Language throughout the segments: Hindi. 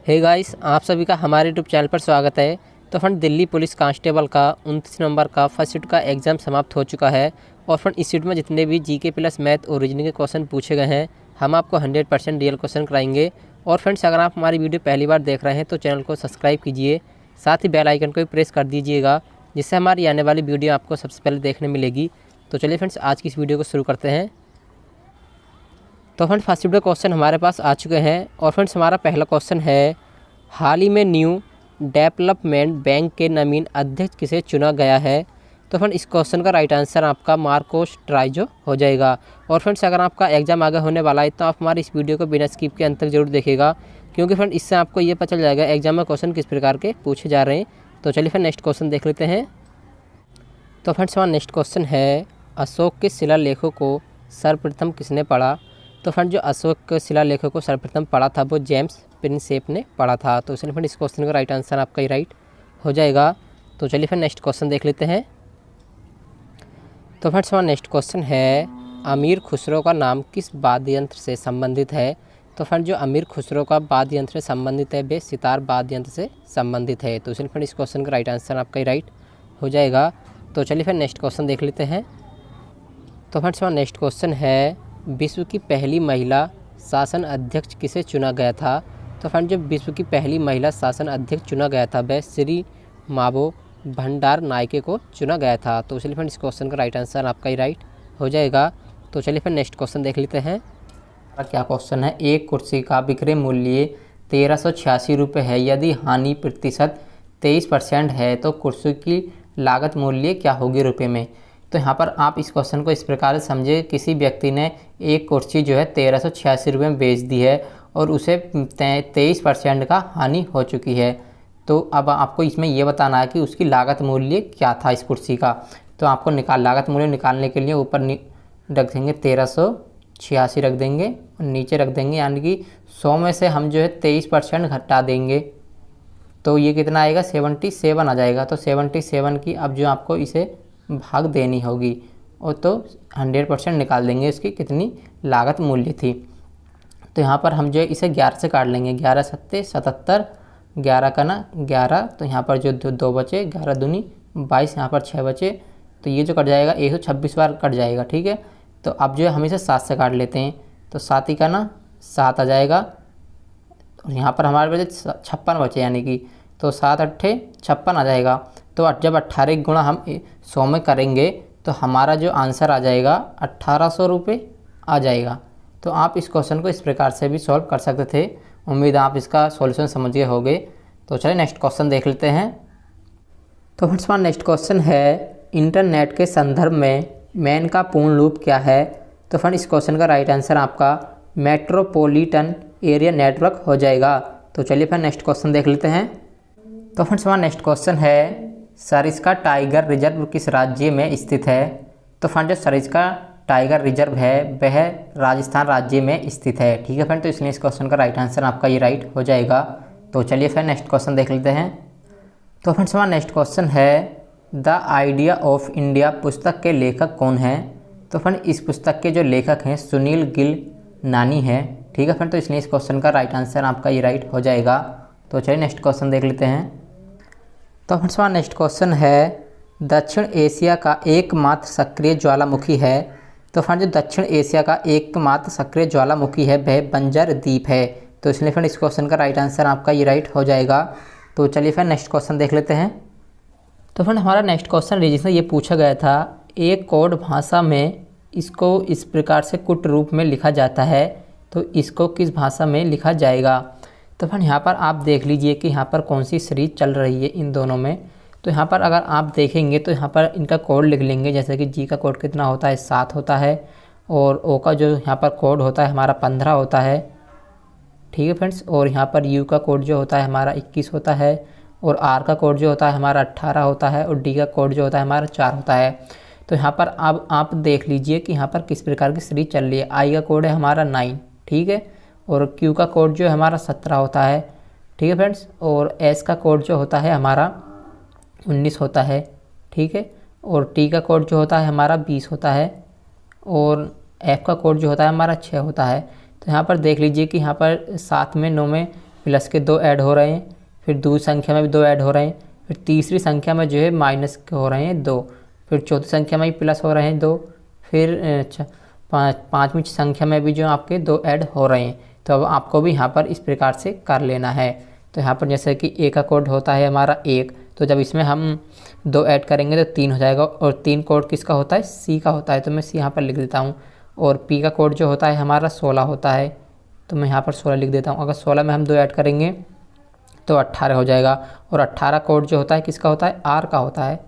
हे गाइस, आप सभी का हमारे यूट्यूब चैनल पर स्वागत है। तो फ्रेंड, दिल्ली पुलिस कांस्टेबल का 29 नवंबर का फर्स्ट शिफ्ट का एग्ज़ाम समाप्त हो चुका है। और फ्रेंड, इस शिफ्ट में जितने भी जीके प्लस मैथ और रीजनिंग के क्वेश्चन पूछे गए हैं, हम आपको 100% रियल क्वेश्चन कराएंगे। और फ्रेंड्स, अगर आप हमारी वीडियो पहली बार देख रहे हैं तो चैनल को सब्सक्राइब कीजिए, साथ ही बेल आइकन को भी प्रेस कर दीजिएगा, जिससे हमारी आने वाली वीडियो आपको सबसे पहले देखने मिलेगी। तो चलिए फ्रेंड्स, आज की इस वीडियो को शुरू करते हैं। तो फ्रेंड्स, फर्स्ट शिफ्ट के क्वेश्चन हमारे पास आ चुके हैं। और फ्रेंड्स, हमारा पहला क्वेश्चन है, हाल ही में न्यू डेवलपमेंट बैंक के नवीन अध्यक्ष किसे चुना गया है। तो फ्रेंड, इस क्वेश्चन का राइट आंसर आपका मार्कोस ट्राइजो हो जाएगा। और फ्रेंड्स, अगर आपका एग्जाम आगे होने वाला है तो आप हमारी इस वीडियो को बिना स्किप के अंत तक जरूर देखिएगा, क्योंकि फ्रेंड इससे आपको ये पता चल जाएगा एग्जाम में क्वेश्चन किस प्रकार के पूछे जा रहे हैं। तो चलिए फिर नेक्स्ट क्वेश्चन देख लेते हैं। तो फ्रेंड्स, हमारा नेक्स्ट क्वेश्चन है, अशोक के शिलालेखों को सर्वप्रथम किसने पढ़ा। तो फ्रेंड, जो अशोक के शिलालेखों को सर्वप्रथम पढ़ा था वो जेम्स प्रिंसेप ने पढ़ा था। तो इसलिए फ्रेंड, इस क्वेश्चन का राइट आंसर आपका ही राइट हो जाएगा। तो चलिए फिर नेक्स्ट क्वेश्चन देख लेते हैं। तो फ्रेंड्स, हमारा नेक्स्ट क्वेश्चन है, अमीर खुसरो का नाम किस वाद्य यंत्र से संबंधित है। तो फ्रेंड, जो अमीर खुसरो का वाद्य यंत्र से संबंधित है वे सितार वाद्य यंत्र से संबंधित है। तो इसलिए फ्रेंड, इस क्वेश्चन का राइट आंसर आपका ही राइट हो जाएगा। तो चलिए फिर नेक्स्ट क्वेश्चन देख लेते हैं। तो फ्रेंड्स, हमारा नेक्स्ट क्वेश्चन है, विश्व की पहली महिला शासन अध्यक्ष किसे चुना गया था। तो फ्रेंड, जो विश्व की पहली महिला शासन अध्यक्ष चुना गया था वह श्री मावो भंडार नायके को चुना गया था। तो इसलिए फ्रेंड, इस क्वेश्चन का राइट आंसर आपका ही राइट हो जाएगा। तो चलिए फिर नेक्स्ट क्वेश्चन देख लेते हैं। क्या क्वेश्चन है, एक कुर्सी का विक्रय मूल्य 1386 रुपये है, यदि हानि प्रतिशत 23% है तो कुर्सी की लागत मूल्य क्या होगी रुपये में। तो यहाँ पर आप इस क्वेश्चन को इस प्रकार से समझे, किसी व्यक्ति ने एक कुर्सी जो है 1386 रुपये में बेच दी है और उसे 23% का हानि हो चुकी है। तो अब आपको इसमें यह बताना है कि उसकी लागत मूल्य क्या था इस कुर्सी का। तो आपको लागत मूल्य निकालने के लिए ऊपर रख देंगे 1386 रख देंगे और नीचे रख देंगे, यानी कि 100 में से हम जो है 23% घटा देंगे तो ये कितना आएगा, 77 आ जाएगा। तो 77 की अब जो आपको इसे भाग देनी होगी और तो 100% निकाल देंगे इसकी कितनी लागत मूल्य थी। तो यहाँ पर हम जो है इसे 11 से काट लेंगे, 11 सत्ते 77, 11 का ना 11, तो यहाँ पर जो दो बचे, 11 दूनी 22, यहाँ पर 6 बचे, तो ये जो कट जाएगा 126 बार कट जाएगा। ठीक है, तो अब जो है हम इसे 7 से काट लेते हैं, तो 7 ही का ना 7 आ जाएगा और यहाँ पर हमारे बचे 56 बचे, यानी कि तो 7 अट्ठे 56 आ जाएगा। तो जब 18 गुणा हम 100 में करेंगे तो हमारा जो आंसर आ जाएगा 1800 रुपये आ जाएगा। तो आप इस क्वेश्चन को इस प्रकार से भी सॉल्व कर सकते थे। उम्मीद है आप इसका सॉल्यूशन समझ गए होंगे। तो चलिए नेक्स्ट क्वेश्चन देख लेते हैं। तो फ्रेंड्स, हमारा नेक्स्ट क्वेश्चन है, इंटरनेट के संदर्भ में मैन का पूर्ण रूप क्या है। तो फ्रेंड, इस क्वेश्चन का राइट आंसर आपका मेट्रोपॉलिटन एरिया नेटवर्क हो जाएगा। तो चलिए फिर नेक्स्ट क्वेश्चन देख लेते हैं। तो फ्रेंड्स, हमारा नेक्स्ट क्वेश्चन है, सरिस्का टाइगर रिजर्व किस राज्य में स्थित है। तो फ्रेंड, जो सरिस्का टाइगर रिजर्व है वह राजस्थान राज्य में स्थित है। ठीक है फ्रेंड, तो इसलिए इस क्वेश्चन का राइट आंसर आपका ये राइट हो जाएगा। तो चलिए फिर नेक्स्ट क्वेश्चन देख लेते हैं। तो फ्रेंड्स, हमारा नेक्स्ट क्वेश्चन है, द आइडिया ऑफ इंडिया पुस्तक के लेखक कौन है। तो फ्रेंड, इस पुस्तक के जो लेखक हैं सुनील गिल नानी है। ठीक है फ्रेंड, तो इसलिए इस क्वेश्चन का राइट आंसर आपका ये राइट हो जाएगा। तो चलिए नेक्स्ट क्वेश्चन देख लेते हैं। तो फ्रेंड्स, हमारा नेक्स्ट क्वेश्चन है, दक्षिण एशिया का एकमात्र सक्रिय ज्वालामुखी है। तो फ्रेंड, जो दक्षिण एशिया का एकमात्र सक्रिय ज्वालामुखी है वह बंजर द्वीप है। तो इसलिए फ्रेंड, इस क्वेश्चन का राइट आंसर आपका ये राइट हो जाएगा। तो चलिए फिर नेक्स्ट क्वेश्चन देख लेते हैं। तो फ्रेंड, हमारा नेक्स्ट क्वेश्चन जिसमें ये पूछा गया था, एक कोड भाषा में इसको इस प्रकार से कुट रूप में लिखा जाता है, तो इसको किस भाषा में लिखा जाएगा। तो फ्रेंड, यहाँ पर आप देख लीजिए कि यहाँ पर कौन सी सीरीज चल रही है इन दोनों में। तो यहाँ पर अगर आप देखेंगे तो यहाँ पर इनका कोड लिख लेंगे, जैसे कि जी का कोड कितना होता है, 7 होता है, और ओ का जो यहाँ पर कोड होता है हमारा 15 होता है। ठीक है फ्रेंड्स, और यहाँ पर यू का कोड जो होता है हमारा 21 होता है, और आर का कोड जो होता है हमारा 18 होता है, और डी का कोड जो होता है हमारा 4 होता है। तो यहाँ पर अब आप देख लीजिए कि यहाँ पर किस प्रकार की सीरीज चल रही है। आई का कोड है हमारा 9, ठीक है, और क्यू का कोड जो है हमारा 17 होता है। ठीक है फ्रेंड्स, और एस का कोड जो होता है हमारा 19 होता है। ठीक है, और टी का कोड जो होता है हमारा 20 होता है, और एफ का कोड जो होता है हमारा 6 होता है। तो यहाँ पर देख लीजिए कि यहाँ पर 7 में 9 में प्लस के 2 ऐड हो रहे हैं, फिर दूसरी संख्या में भी 2 ऐड हो रहे हैं, फिर तीसरी संख्या में जो है माइनस के हो रहे हैं 2, फिर चौथी संख्या में भी प्लस हो रहे हैं 2, फिर पाँचवीं संख्या में भी जो आपके 2 ऐड हो रहे हैं। तो अब आपको भी यहाँ पर इस प्रकार से कर लेना है। तो यहाँ पर जैसे कि ए का कोड होता है हमारा 1, तो जब इसमें हम 2 ऐड करेंगे तो 3 हो जाएगा, और 3 कोड किसका होता है, सी का होता है, तो मैं सी यहाँ पर लिख देता हूँ। और पी का कोड जो होता है हमारा 16 होता है, तो मैं यहाँ पर 16 लिख देता हूँ। अगर 16 में हम 2 ऐड करेंगे तो 18 हो जाएगा, और 18 कोड जो होता है किसका होता है, आर का होता है,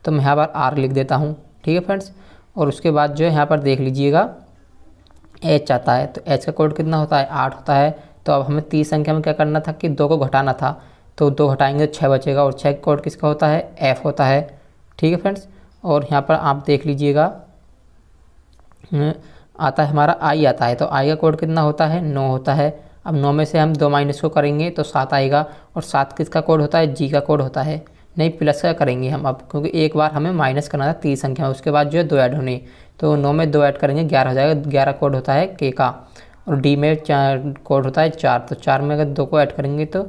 तो मैं यहाँ पर आर लिख देता हूँ। ठीक है फ्रेंड्स। और उसके बाद जो है यहाँ पर देख लीजिएगा एच आता है, तो एच का कोड कितना होता है, 8 होता है। तो अब हमें 30 संख्या में क्या करना था कि 2 को घटाना था, तो 2 घटाएंगे तो 6 बचेगा, और 6 का कोड किसका होता है, एफ होता है। ठीक है फ्रेंड्स। और यहाँ पर आप देख लीजिएगा आता है हमारा आई आता है, तो आई का कोड कितना होता है, 9 होता है। अब 9 में से हम 2 माइनस को करेंगे तो 7 आएगा, और 7 किसका कोड होता है, जी का कोड होता है। नहीं, प्लस का करेंगे हम अब, क्योंकि एक बार हमें माइनस करना था 30 संख्या में, उसके बाद जो है 2 ऐड होने, तो 9 में 2 ऐड करेंगे 11 हो जाएगा। 11 कोड होता है के का, और डी में 4 कोड होता है 4, तो 4 में अगर 2 को ऐड करेंगे तो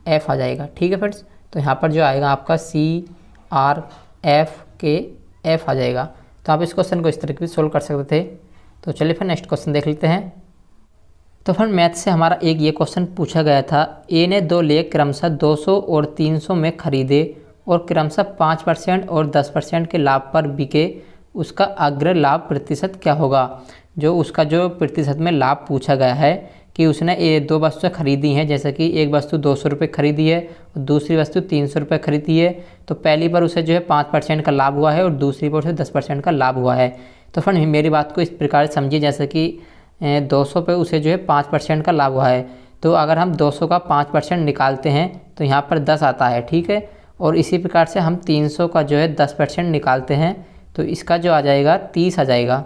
एफ आ जाएगा। ठीक है फ्रेंड्स। तो यहाँ पर जो आएगा आपका सी आर एफ के एफ आ जाएगा। तो आप इस क्वेश्चन को इस तरीके से सोल्व कर सकते थे। तो चलिए फिर नेक्स्ट क्वेश्चन देख लेते हैं। तो फिर मैथ से हमारा एक ये क्वेश्चन पूछा गया था, ए ने 2 लेख क्रमशः 200 और 300 में खरीदे और क्रमशः 5% और 10% के लाभ पर बिके, उसका अग्र लाभ प्रतिशत क्या होगा। जो उसका जो प्रतिशत में लाभ पूछा गया है कि उसने ये 2 वस्तुएं खरीदी हैं, जैसे कि एक वस्तु 200 रुपये खरीदी है और दूसरी वस्तु 300 रुपये खरीदी है, तो पहली पर उसे जो है 5% का लाभ हुआ है और दूसरी पर उसे 10% का लाभ हुआ है। तो फ्रेंड मेरी बात को इस प्रकार से समझिए, जैसे कि 200 पे उसे जो है 5% का लाभ हुआ है, तो अगर हम 200 का 5% निकालते हैं तो यहाँ पर 10 आता है। ठीक है। और इसी प्रकार से हम 300 का जो है 10% निकालते हैं तो इसका जो आ जाएगा 30 आ जाएगा।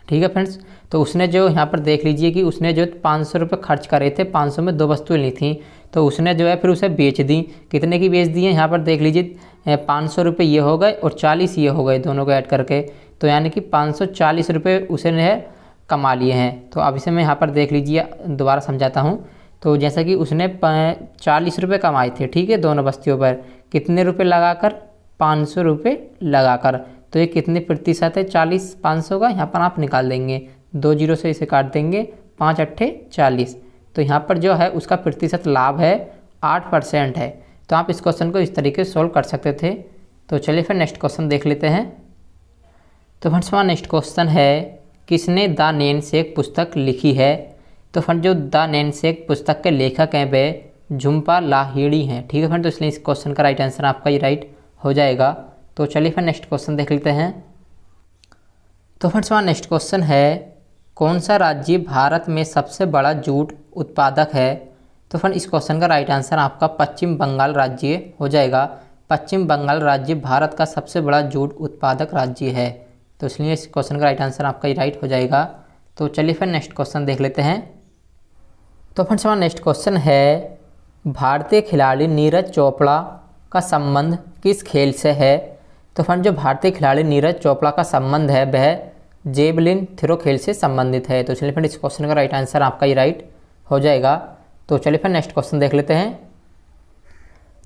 ठीक है फ्रेंड्स। तो उसने जो यहाँ पर देख लीजिए कि उसने जो 500 रुपये खर्च करे थे, 500 में 2 वस्तुएं ली थी, तो उसने जो है फिर उसे बेच दी। कितने की बेच दी है, यहाँ पर देख लीजिए 500 रुपये ये हो गए और 40 ये हो गए, दोनों को ऐड करके, तो यानी कि 540 रुपये उसने कमा लिए हैं। तो अब इसे मैं यहाँ पर देख लीजिए, दोबारा समझाता हूँ। तो जैसा कि उसने 40 रुपये कमाए थे, ठीक है, दोनों वस्तुओं पर, कितने रुपये लगाकर, 500 रुपये लगाकर, तो ये कितने प्रतिशत है, 40 500 का, यहाँ पर आप निकाल देंगे, 2 जीरो से इसे काट देंगे, 5 अट्ठे 40, तो यहाँ पर जो है उसका प्रतिशत लाभ है 8% है। तो आप इस क्वेश्चन को इस तरीके से सोल्व कर सकते थे। तो चलिए फिर नेक्स्ट क्वेश्चन देख लेते हैं। तो फ्रेंड्स हमारा नेक्स्ट क्वेश्चन है, किसने द नैनसेक पुस्तक लिखी है। तो फ्रेंड जो द नैनसेक पुस्तक के लेखक हैं वे झुम्पा लाहिड़ी हैं। ठीक है फ्रेंड। तो इसलिए इस क्वेश्चन का राइट आंसर आपका ये राइट हो जाएगा। तो चलिए फिर नेक्स्ट क्वेश्चन देख लेते हैं। तो फ्रेंड्स हमारा नेक्स्ट क्वेश्चन है, कौन सा राज्य भारत में सबसे बड़ा जूट उत्पादक है। तो फ्रेंड इस क्वेश्चन का राइट आंसर आपका पश्चिम बंगाल राज्य हो जाएगा। पश्चिम बंगाल राज्य भारत का सबसे बड़ा जूट उत्पादक राज्य है। तो इसलिए इस क्वेश्चन का राइट आंसर आपका ही राइट हो जाएगा। तो चलिए फिर नेक्स्ट क्वेश्चन देख लेते हैं। तो फ्रेंड्स हमारा नेक्स्ट क्वेश्चन है, भारतीय खिलाड़ी नीरज चोपड़ा का संबंध किस खेल से है। तो फ्रेंड जो भारतीय खिलाड़ी नीरज चोपड़ा का संबंध है वह जेवलिन थ्रो खेल से संबंधित है। तो चलिए फ्रेंड इस क्वेश्चन का राइट आंसर आपका ही राइट हो जाएगा। तो चलिए फिर नेक्स्ट क्वेश्चन देख लेते हैं।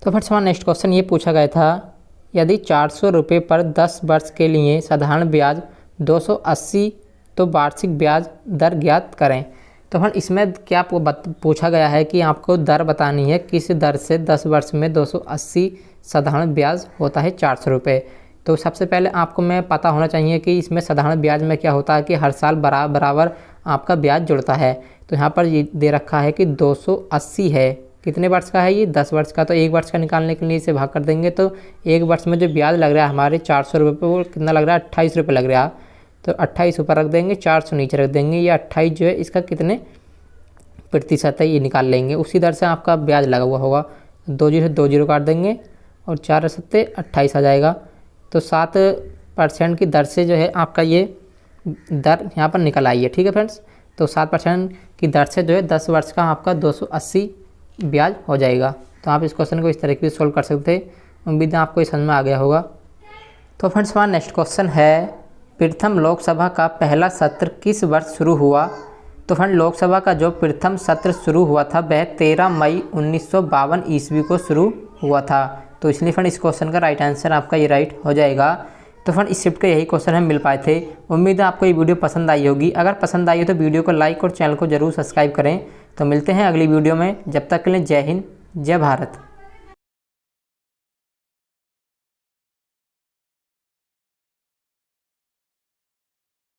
तो फ्रेंड्स हमारा नेक्स्ट क्वेश्चन ये पूछा गया था, यदि 400 रुपये पर 10 वर्ष के लिए साधारण ब्याज 280 तो वार्षिक ब्याज दर ज्ञात करें। तो फ्रेंड इसमें क्या आपको पूछा गया है कि आपको दर बतानी है, किस दर से 10 वर्ष में 280 साधारण ब्याज होता है 400 रुपये। तो सबसे पहले आपको मैं पता होना चाहिए कि इसमें साधारण ब्याज में क्या होता है कि हर साल बराबर आपका ब्याज जुड़ता है। तो यहाँ पर ये दे रखा है कि 280 है, कितने वर्ष का है ये, 10 वर्ष का। तो 1 वर्ष का निकालने के लिए इसे भाग कर देंगे, तो 1 वर्ष में जो ब्याज लग रहा है हमारे 400 रुपये पर, वो कितना लग रहा है, 28 रुपये लग रहा है। तो 28 ऊपर रख देंगे, 400 नीचे रख देंगे, ये 28 जो है इसका कितने प्रतिशत है ये निकाल लेंगे। उसी दर से आपका ब्याज लगा हुआ होगा, 2 जीरो से 2 जीरो काट देंगे और 4 सत्ते 28 आ जाएगा। तो 7% की दर से जो है आपका ये दर यहाँ पर निकल आई है। ठीक है फ्रेंड्स। तो 7% की दर से जो है 10 वर्ष का आपका 280 ब्याज हो जाएगा। तो आप इस क्वेश्चन को इस तरीके से सोल्व कर सकते हैं। उम्मीद है आपको ये समझ में आ गया होगा। तो फ्रेंड्स हमारा नेक्स्ट क्वेश्चन है, प्रथम लोकसभा का पहला सत्र किस वर्ष शुरू हुआ। तो तो फ्रेंड लोकसभा का जो प्रथम सत्र शुरू हुआ था वह 13 मई 1952 ईस्वी को शुरू हुआ था। तो इसलिए फ्रेंड इस क्वेश्चन का राइट आंसर आपका ये राइट हो जाएगा। तो फ्रेंड इस शिफ्ट के यही क्वेश्चन हम मिल पाए थे। उम्मीद है आपको ये वीडियो पसंद आई होगी। अगर पसंद आई हो तो वीडियो को लाइक और चैनल को जरूर सब्सक्राइब करें। तो मिलते हैं अगली वीडियो में, जब तक के लिए जय हिंद जय भारत।